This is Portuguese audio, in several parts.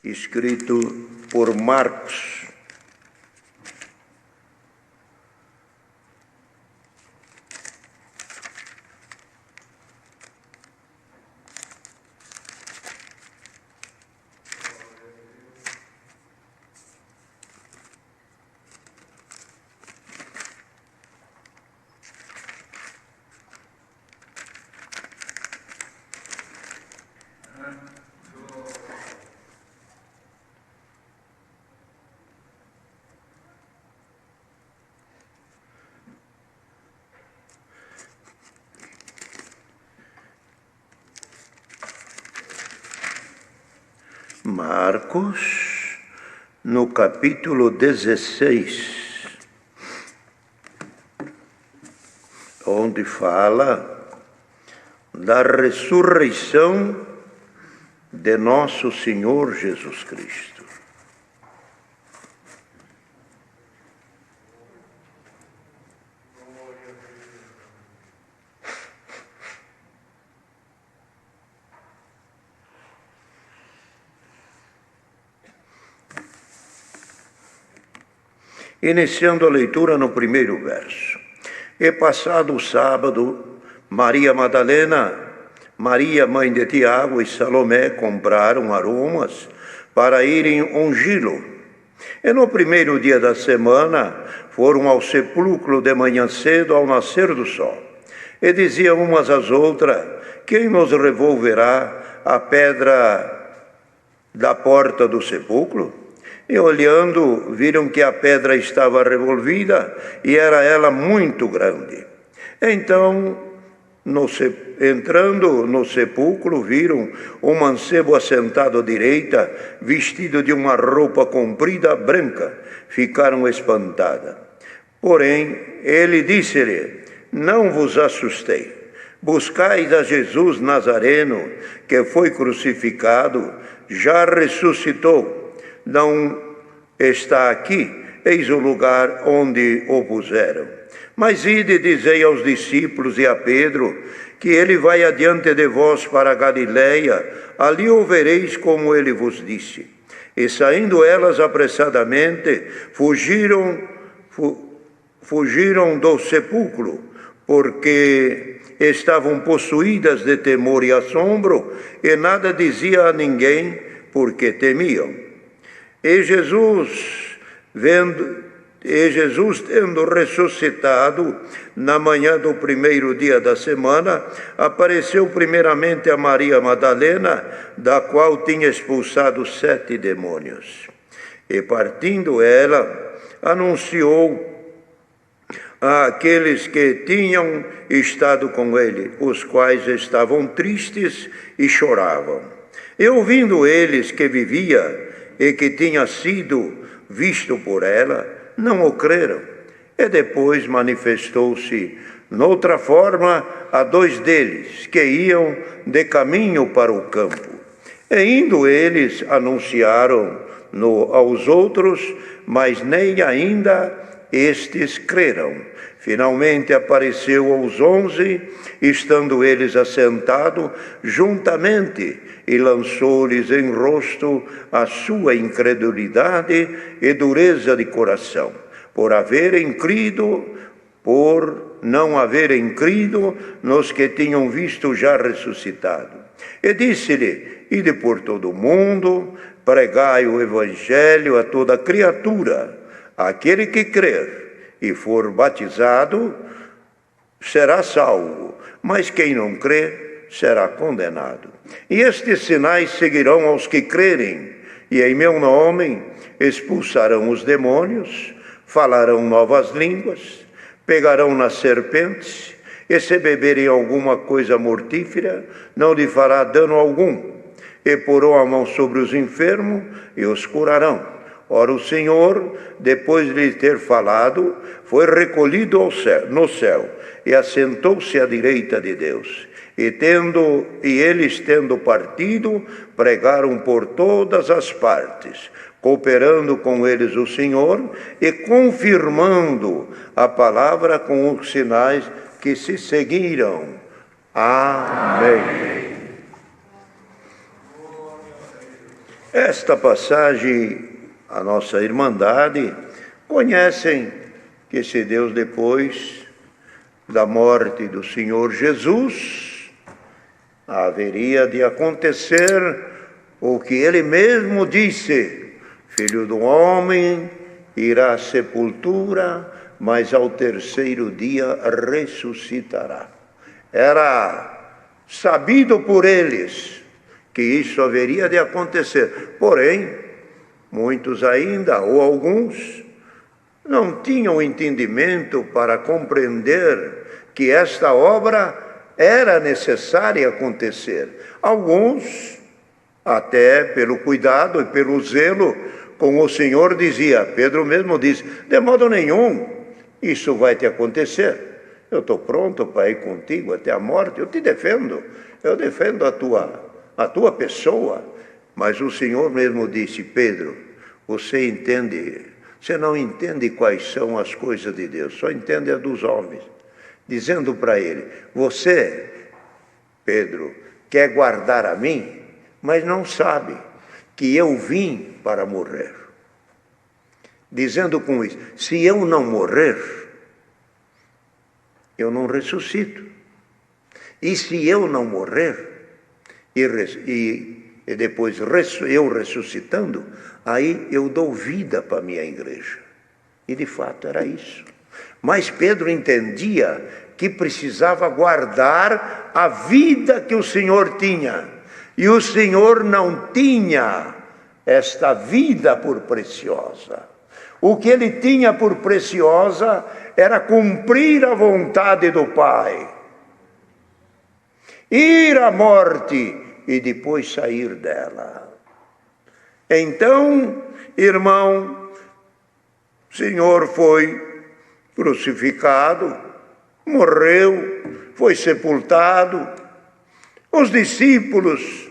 escrito por Marcos. Marcos, no capítulo 16, onde fala da ressurreição de nosso Senhor Jesus Cristo. Iniciando a leitura no primeiro verso. E passado o sábado, Maria Madalena, Maria, mãe de Tiago, e Salomé compraram aromas para irem ungí-lo. E no primeiro dia da semana, foram ao sepulcro de manhã cedo, ao nascer do sol. E diziam umas às outras: quem nos revolverá a pedra da porta do sepulcro? E olhando, viram que a pedra estava revolvida e era ela muito grande. Então, entrando no sepulcro, viram um mancebo assentado à direita, vestido de uma roupa comprida branca. Ficaram espantadas. Porém, ele disse-lhe: não vos assustei. Buscais a Jesus Nazareno, que foi crucificado, já ressuscitou. Não está aqui, eis o lugar onde o puseram. Mas ide e dizei aos discípulos e a Pedro, que ele vai adiante de vós para a Galileia, ali o vereis como ele vos disse. E saindo elas apressadamente, fugiram do sepulcro, porque estavam possuídas de temor e assombro, e nada dizia a ninguém, porque temiam. E Jesus, tendo ressuscitado na manhã do primeiro dia da semana, apareceu primeiramente a Maria Madalena, da qual tinha expulsado 7 demônios. E partindo ela, anunciou àqueles que tinham estado com ele, os quais estavam tristes e choravam. E ouvindo eles que vivia e que tinha sido visto por ela, não o creram. E depois manifestou-se noutra forma a 2 deles, que iam de caminho para o campo. E indo eles, anunciaram-no aos outros, mas nem ainda estes creram. Finalmente apareceu aos 11, estando eles assentados juntamente, e lançou-lhes em rosto a sua incredulidade e dureza de coração, por não haverem crido nos que tinham visto já ressuscitado. E disse-lhe: ide por todo o mundo, pregai o evangelho a toda criatura. Aquele que crer e for batizado será salvo, mas quem não crer será condenado. E estes sinais seguirão aos que crerem, e em meu nome expulsarão os demônios, falarão novas línguas, pegarão nas serpentes, e se beberem alguma coisa mortífera, não lhe fará dano algum, e porão a mão sobre os enfermos e os curarão. Ora, o Senhor, depois de lhe ter falado, foi recolhido no céu, e assentou-se à direita de Deus. E eles, tendo partido, pregaram por todas as partes, cooperando com eles o Senhor e confirmando a palavra com os sinais que se seguiram. Amém. Esta passagem, a nossa irmandade conhecem que esse Deus, depois da morte do Senhor Jesus, haveria de acontecer o que ele mesmo disse: Filho do homem irá à sepultura, mas ao terceiro dia ressuscitará. Era sabido por eles que isso haveria de acontecer. Porém, muitos ainda, ou alguns, não tinham entendimento para compreender que esta obra era necessária acontecer. Alguns, até pelo cuidado e pelo zelo com o Senhor, dizia, Pedro mesmo disse, de modo nenhum, isso vai te acontecer. Eu estou pronto para ir contigo até a morte, eu te defendo, eu defendo a tua pessoa. Mas o Senhor mesmo disse, Pedro, você não entende quais são as coisas de Deus, só entende as dos homens. Dizendo para ele, você, Pedro, quer guardar a mim, mas não sabe que eu vim para morrer. Dizendo com isso, se eu não morrer, eu não ressuscito. E se eu não morrer, e depois eu ressuscitando, aí eu dou vida para a minha igreja. E de fato era isso. Mas Pedro entendia que precisava guardar a vida que o Senhor tinha. E o Senhor não tinha esta vida por preciosa. O que ele tinha por preciosa era cumprir a vontade do Pai. Ir à morte e depois sair dela. Então, irmão, o Senhor foi crucificado, morreu, foi sepultado. Os discípulos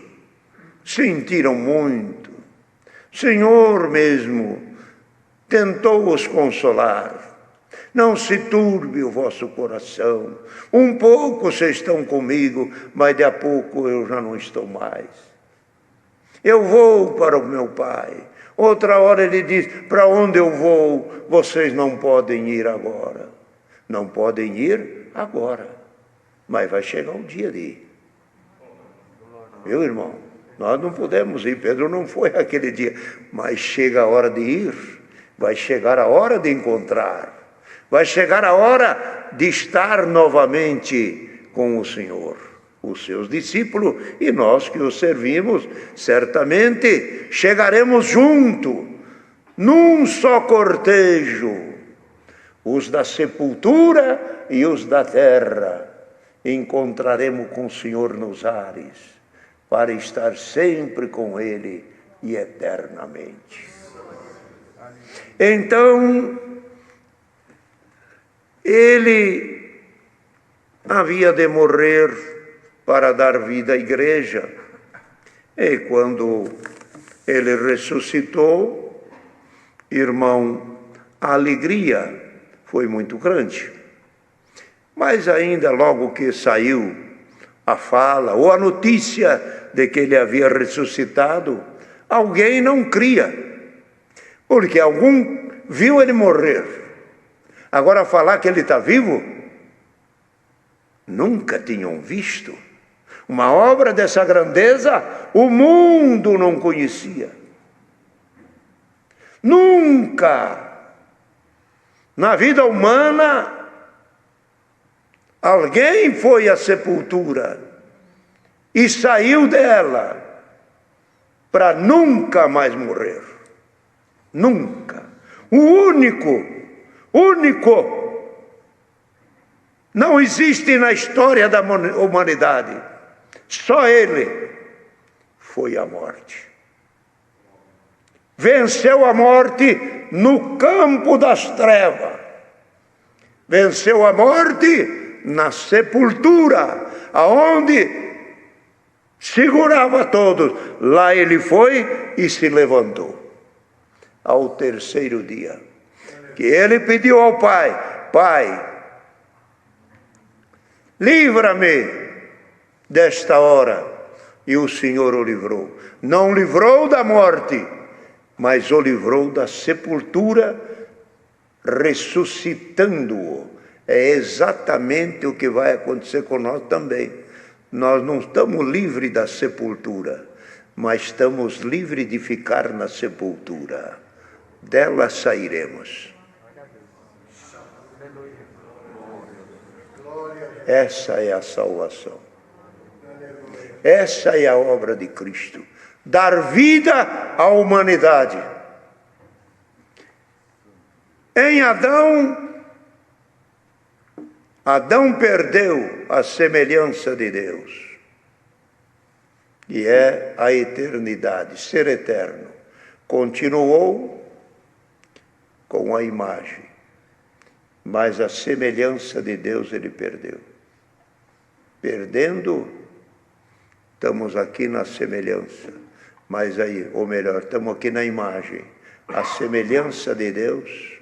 sentiram muito. O Senhor mesmo tentou os consolar. Não se turbe o vosso coração. Um pouco vocês estão comigo, mas de a pouco eu já não estou mais. Eu vou para o meu Pai. Outra hora ele diz, para onde eu vou, vocês não podem ir agora. Não podem ir agora, mas vai chegar o dia de ir. Meu irmão, nós não podemos ir, Pedro não foi aquele dia, mas chega a hora de ir, vai chegar a hora de encontrar, vai chegar a hora de estar novamente com o Senhor. Os seus discípulos e nós que os servimos, certamente chegaremos junto, num só cortejo, os da sepultura e os da terra, encontraremos com o Senhor nos ares, para estar sempre com Ele e eternamente. Então, ele havia de morrer para dar vida à igreja. E quando ele ressuscitou, irmão, a alegria foi muito grande. Mas ainda logo que saiu a fala ou a notícia de que ele havia ressuscitado, alguém não cria, porque algum viu ele morrer. Agora falar que ele está vivo, nunca tinham visto. Uma obra dessa grandeza, o mundo não conhecia. Nunca, na vida humana, alguém foi à sepultura e saiu dela para nunca mais morrer. Nunca. O único, não existe na história da humanidade. Só ele foi a morte. Venceu a morte no campo das trevas. Venceu a morte na sepultura, aonde segurava todos. Lá ele foi e se levantou. Ao terceiro dia, que ele pediu ao Pai, Pai, livra-me desta hora, e o Senhor o livrou. Não livrou da morte, mas o livrou da sepultura, ressuscitando-o. É exatamente o que vai acontecer com nós também. Nós não estamos livres da sepultura, mas estamos livres de ficar na sepultura. Dela sairemos. Essa é a salvação. Essa é a obra de Cristo. Dar vida à humanidade. Em Adão perdeu a semelhança de Deus. E é a eternidade, ser eterno. Continuou com a imagem, mas a semelhança de Deus ele perdeu. Perdendo, estamos aqui na semelhança, mas aí, ou melhor, estamos aqui na imagem. A semelhança de Deus,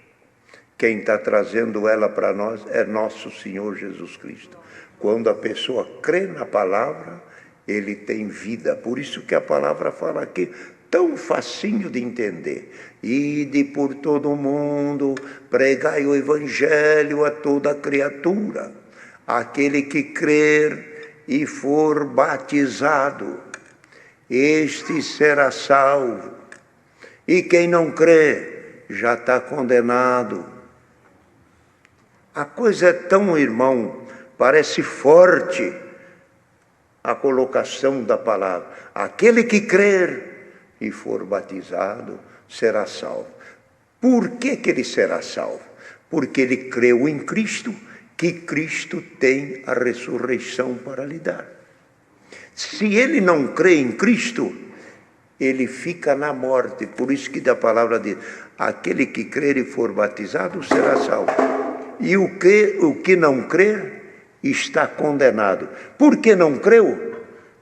quem está trazendo ela para nós é nosso Senhor Jesus Cristo. Quando a pessoa crê na palavra, ele tem vida. Por isso que a palavra fala aqui, tão facinho de entender. Ide por todo o mundo, pregai o evangelho a toda criatura. Aquele que crer e for batizado, este será salvo. E quem não crê, já está condenado. A coisa é tão, irmão, parece forte a colocação da palavra. Aquele que crer e for batizado será salvo. Por que ele será salvo? Porque ele creu em Cristo, que Cristo tem a ressurreição para lhe dar. Se ele não crê em Cristo, ele fica na morte. Por isso que da palavra diz, aquele que crer e for batizado será salvo. E o que não crer está condenado. Por que não creu?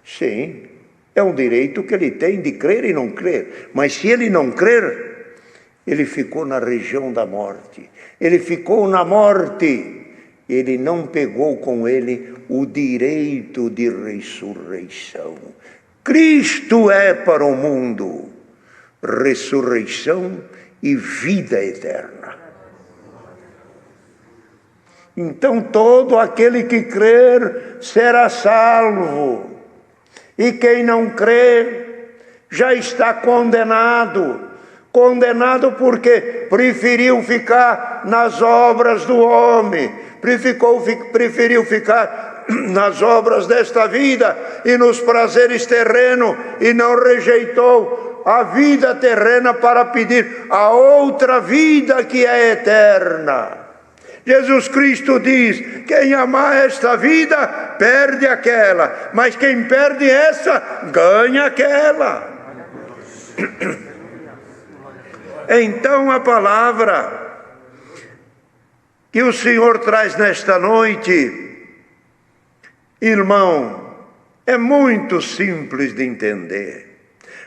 Sim, é um direito que ele tem de crer e não crer. Mas se ele não crer, ele ficou na região da morte. Ele ficou na morte. Ele não pegou com ele o direito de ressurreição. Cristo é para o mundo ressurreição e vida eterna. Então todo aquele que crer será salvo. E quem não crer já está condenado. Condenado porque preferiu ficar nas obras do homem. Preferiu ficar nas obras desta vida e nos prazeres terrenos e não rejeitou a vida terrena para pedir a outra vida que é eterna. Jesus Cristo diz, quem amar esta vida, perde aquela, mas quem perde essa, ganha aquela. Então a palavra que o Senhor traz nesta noite, irmão, é muito simples de entender.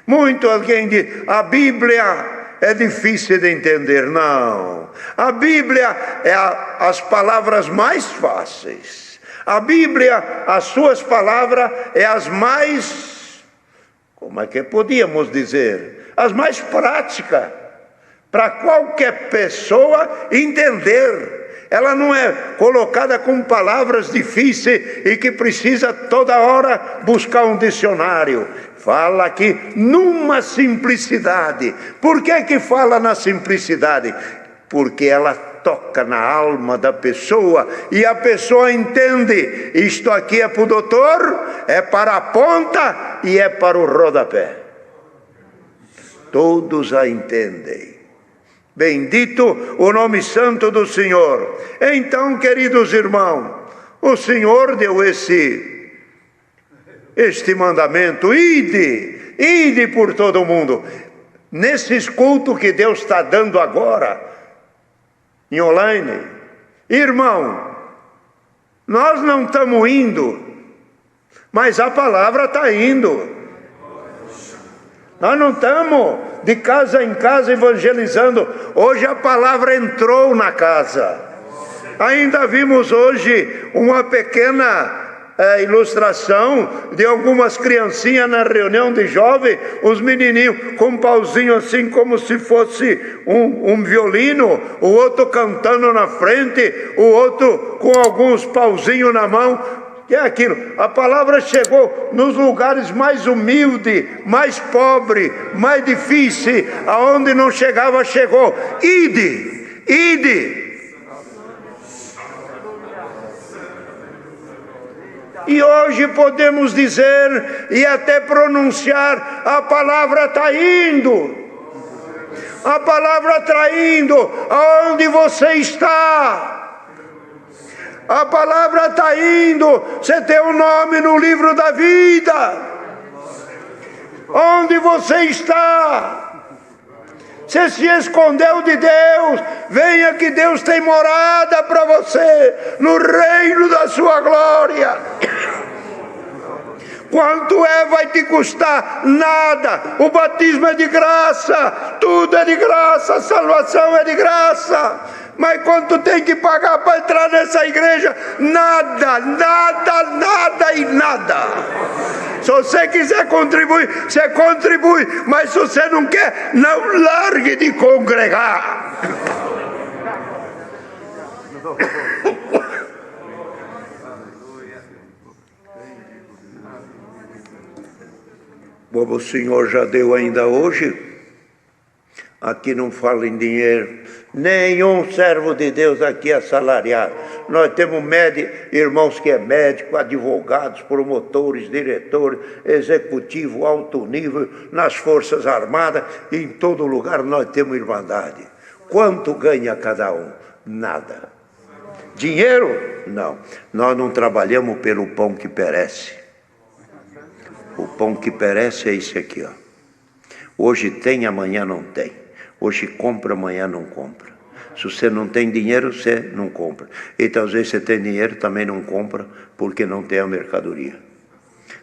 Muito alguém diz, a Bíblia é difícil de entender. Não, a Bíblia é as palavras mais fáceis. A Bíblia, as suas palavras, é as mais, como é que podíamos dizer, as mais práticas, para qualquer pessoa entender. Ela não é colocada com palavras difíceis e que precisa toda hora buscar um dicionário. Fala aqui numa simplicidade. Por que fala na simplicidade? Porque ela toca na alma da pessoa e a pessoa entende. Isto aqui é para o doutor, é para a ponta e é para o rodapé. Todos a entendem. Bendito o nome santo do Senhor. Então, queridos irmãos, o Senhor deu este mandamento, ide por todo o mundo. Nesses cultos que Deus está dando agora, em online, irmão, nós não estamos indo, mas a palavra está indo. Nós não estamos de casa em casa evangelizando. Hoje a palavra entrou na casa. Ainda vimos hoje uma pequena ilustração de algumas criancinhas na reunião de jovens, os menininhos com um pauzinho assim como se fosse um violino, o outro cantando na frente, o outro com alguns pauzinhos na mão. Que é aquilo? A palavra chegou nos lugares mais humildes, mais pobres, mais difíceis, aonde não chegava, chegou. Ide, ide. E hoje podemos dizer e até pronunciar: a palavra está indo. A palavra está indo aonde você está. A palavra está indo. Você tem um nome no livro da vida. Onde você está? Você se escondeu de Deus, venha que Deus tem morada para você, no reino da sua glória. Quanto vai te custar? Nada. O batismo é de graça, tudo é de graça, a salvação é de graça. Mas quanto tem que pagar para entrar nessa igreja? Nada, nada, nada e nada. Se você quiser contribuir, você contribui. Mas se você não quer, não largue de congregar. Como o Senhor já deu ainda hoje, aqui não fala em dinheiro. Nenhum servo de Deus aqui é assalariado. Nós temos irmãos que é médico, advogados, promotores, diretores, executivo, alto nível, nas Forças Armadas, em todo lugar nós temos irmandade. Quanto ganha cada um? Nada. Dinheiro? Não. Nós não trabalhamos pelo pão que perece. O pão que perece é esse aqui, ó. Hoje tem, amanhã não tem. Hoje compra, amanhã não compra. Se você não tem dinheiro, você não compra. Então, às vezes você tem dinheiro, também não compra, porque não tem a mercadoria.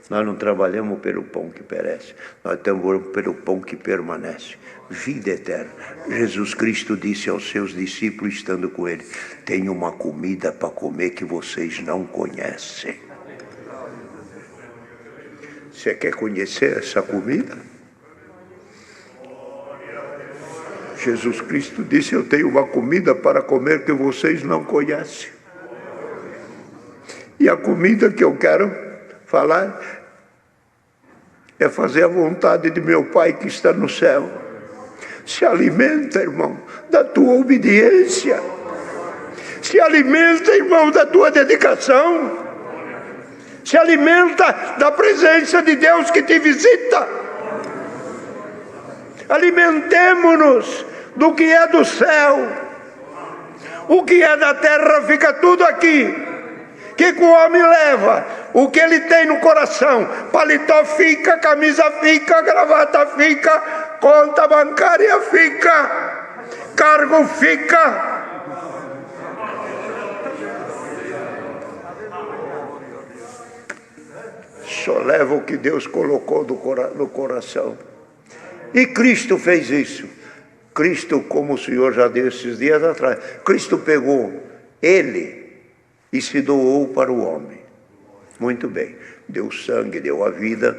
Nós não trabalhamos pelo pão que perece, nós trabalhamos pelo pão que permanece. Vida eterna. Jesus Cristo disse aos seus discípulos, estando com ele: tem uma comida para comer que vocês não conhecem. Você quer conhecer essa comida? Jesus Cristo disse: eu tenho uma comida para comer que vocês não conhecem. E a comida que eu quero falar é fazer a vontade de meu Pai que está no céu. Se alimenta, irmão, da tua obediência. Se alimenta, irmão, da tua dedicação. Se alimenta da presença de Deus que te visita. Alimentemo-nos do que é do céu. O que é da terra fica tudo aqui. O que o homem leva? O que ele tem no coração? Paletó fica, camisa fica, gravata fica, conta bancária fica, cargo fica. Só leva o que Deus colocou no coração. E Cristo fez isso. Cristo, como o Senhor já deu esses dias atrás, Cristo pegou ele e se doou para o homem. Muito bem. Deu sangue, deu a vida,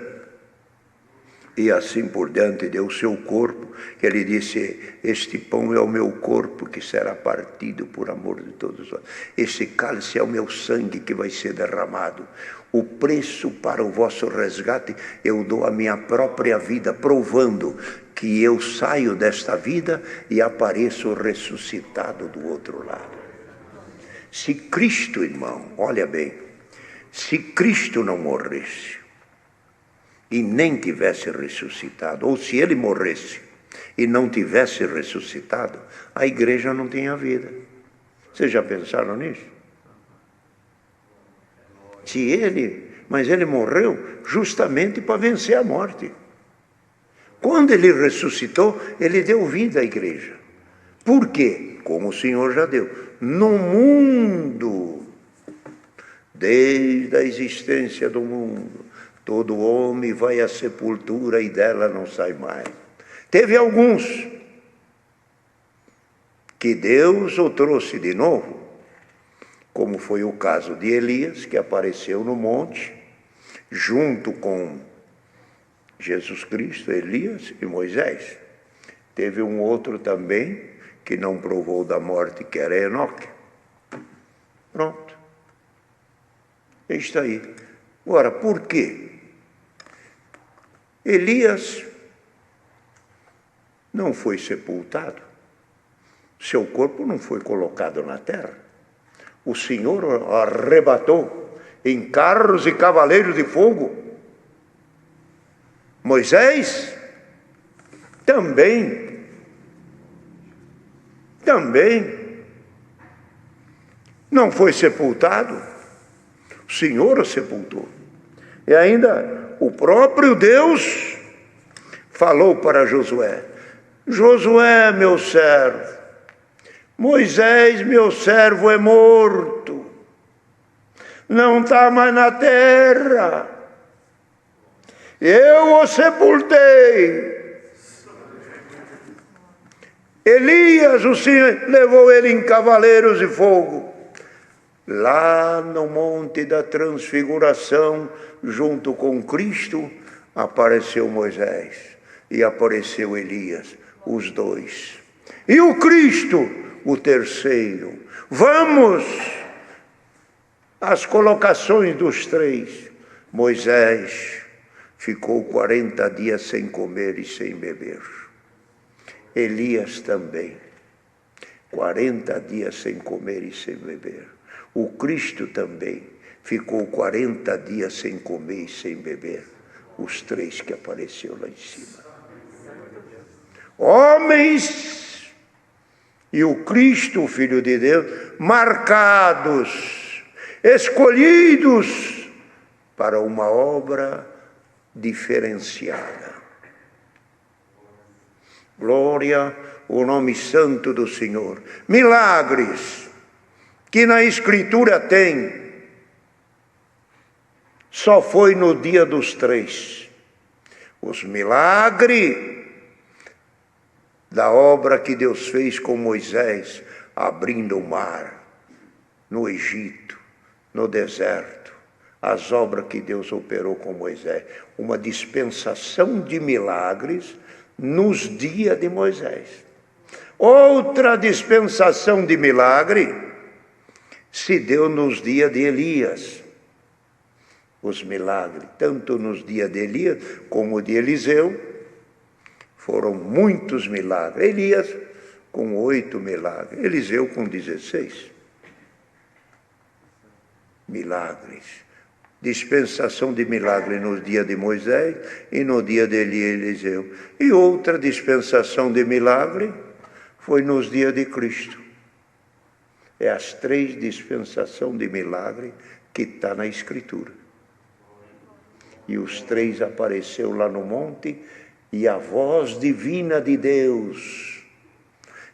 e assim por diante, deu o seu corpo. Ele disse: este pão é o meu corpo que será partido por amor de todos nós. Esse cálice é o meu sangue que vai ser derramado. O preço para o vosso resgate, eu dou a minha própria vida, provando que eu saio desta vida e apareço ressuscitado do outro lado. Se Cristo, irmão, olha bem, se Cristo não morresse e nem tivesse ressuscitado, ou se ele morresse e não tivesse ressuscitado, a igreja não tinha vida. Vocês já pensaram nisso? Mas ele morreu justamente para vencer a morte. Quando ele ressuscitou, ele deu vida à igreja. Por quê? Como o Senhor já deu. No mundo, desde a existência do mundo, todo homem vai à sepultura e dela não sai mais. Teve alguns que Deus o trouxe de novo, como foi o caso de Elias, que apareceu no monte, junto com Jesus Cristo, Elias e Moisés. Teve um outro também, que não provou da morte, que era Enoque. Pronto. Está aí. Agora, por quê? Elias não foi sepultado. Seu corpo não foi colocado na terra. O Senhor o arrebatou em carros e cavaleiros de fogo. Moisés também não foi sepultado. O Senhor o sepultou. E ainda o próprio Deus falou para Josué: Josué, meu servo, Moisés, meu servo, é morto, não está mais na terra, eu o sepultei. Elias, o Senhor levou ele em cavaleiros de fogo. Lá no Monte da Transfiguração, junto com Cristo, apareceu Moisés e apareceu Elias, os dois. E o Cristo, o terceiro. Vamos às colocações dos três. Moisés ficou 40 dias sem comer e sem beber. Elias também, 40 dias sem comer e sem beber. O Cristo também ficou 40 dias sem comer e sem beber. Os três que apareceu lá em cima. Homens e o Cristo, o Filho de Deus, marcados, escolhidos para uma obra diferenciada. Glória ao nome santo do Senhor. Milagres que na Escritura tem, só foi no dia dos três. Os milagres da obra que Deus fez com Moisés, abrindo o mar, no Egito, no deserto, as obras que Deus operou com Moisés, uma dispensação de milagres nos dias de Moisés. Outra dispensação de milagre se deu nos dias de Elias. Os milagres, tanto nos dias de Elias como de Eliseu, foram muitos milagres. Elias com 8 milagres, Eliseu com 16 milagres. Dispensação de milagre no dia de Moisés e no dia de Eliseu. E outra dispensação de milagre foi nos dias de Cristo. É as 3 dispensações de milagre que está na Escritura. E os 3 apareceu lá no monte, e a voz divina de Deus.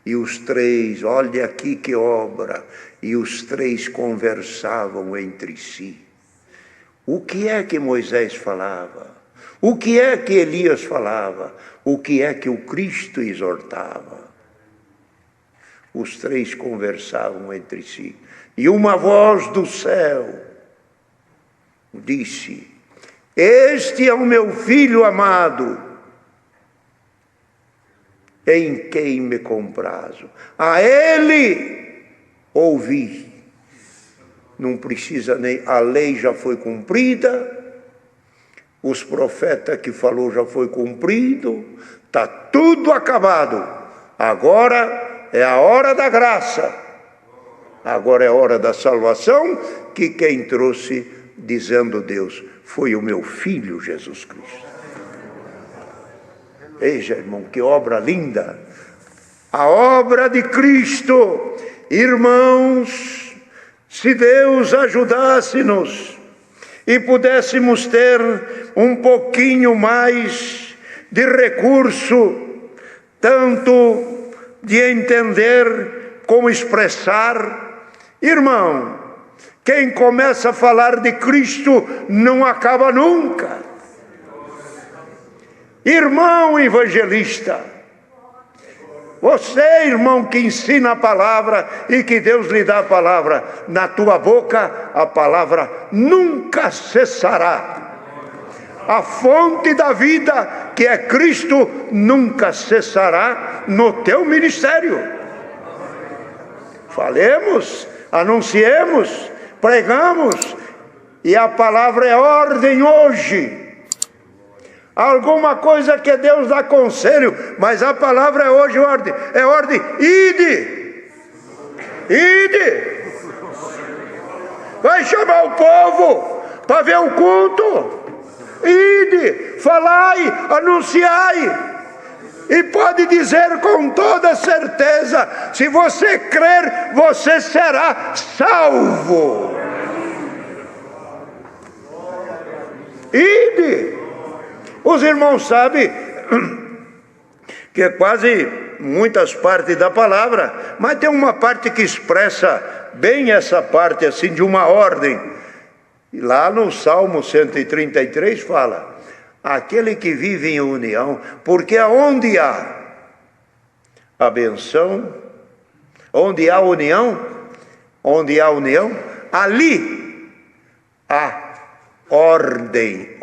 E os 3, olha aqui que obra, e os 3 conversavam entre si. O que é que Moisés falava? O que é que Elias falava? O que é que o Cristo exortava? Os 3 conversavam entre si. E uma voz do céu disse: Este é o meu filho amado, em quem me comprazo. A ele ouvi. Não precisa nem, a lei já foi cumprida, os profetas que falou já foi cumprido, está tudo acabado. Agora é a hora da graça, agora é a hora da salvação, que quem trouxe, dizendo Deus, foi o meu Filho Jesus Cristo. Veja, irmão, que obra linda, a obra de Cristo. Irmãos, se Deus ajudasse-nos e pudéssemos ter um pouquinho mais de recurso, tanto de entender como expressar, irmão, quem começa a falar de Cristo não acaba nunca. Irmão evangelista, Você, irmão, que ensina a palavra e que Deus lhe dá a palavra, na tua boca a palavra nunca cessará. A fonte da vida, que é Cristo, nunca cessará no teu ministério. Falemos, anunciemos, pregamos, e a palavra é ordem hoje. Alguma coisa que Deus dá conselho, mas a palavra é hoje ordem. É ordem, ide! Ide! Vai chamar o povo para ver o culto. Ide, falai, anunciai. E pode dizer com toda certeza, se você crer, você será salvo. Ide. Os irmãos sabem que é quase muitas partes da palavra, mas tem uma parte que expressa bem essa parte assim de uma ordem. E lá no Salmo 133 fala: aquele que vive em união, porque aonde há a benção, onde há união, ali há ordem.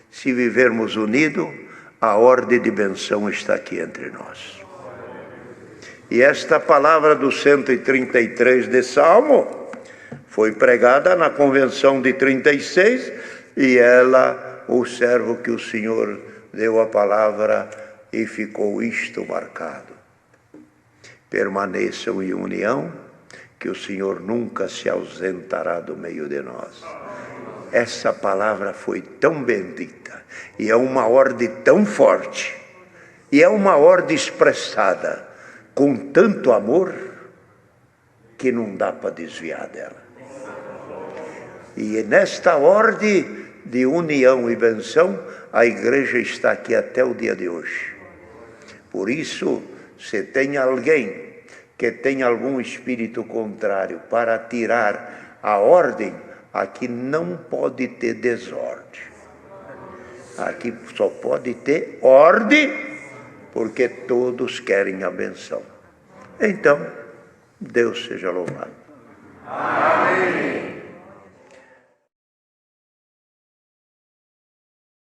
Se vivermos unidos, a ordem de benção está aqui entre nós. E esta palavra do 133 de Salmo foi pregada na convenção de 36, e ela, o servo que o Senhor deu a palavra, e ficou isto marcado: permaneçam em união, que o Senhor nunca se ausentará do meio de nós. Essa palavra foi tão bendita, e é uma ordem tão forte, e é uma ordem expressada com tanto amor, que não dá para desviar dela. E nesta ordem de união e benção, a igreja está aqui até o dia de hoje. Por isso, se tem alguém que tem algum espírito contrário para tirar a ordem, aqui não pode ter desordem. Aqui só pode ter ordem, porque todos querem a benção. Então, Deus seja louvado. Amém.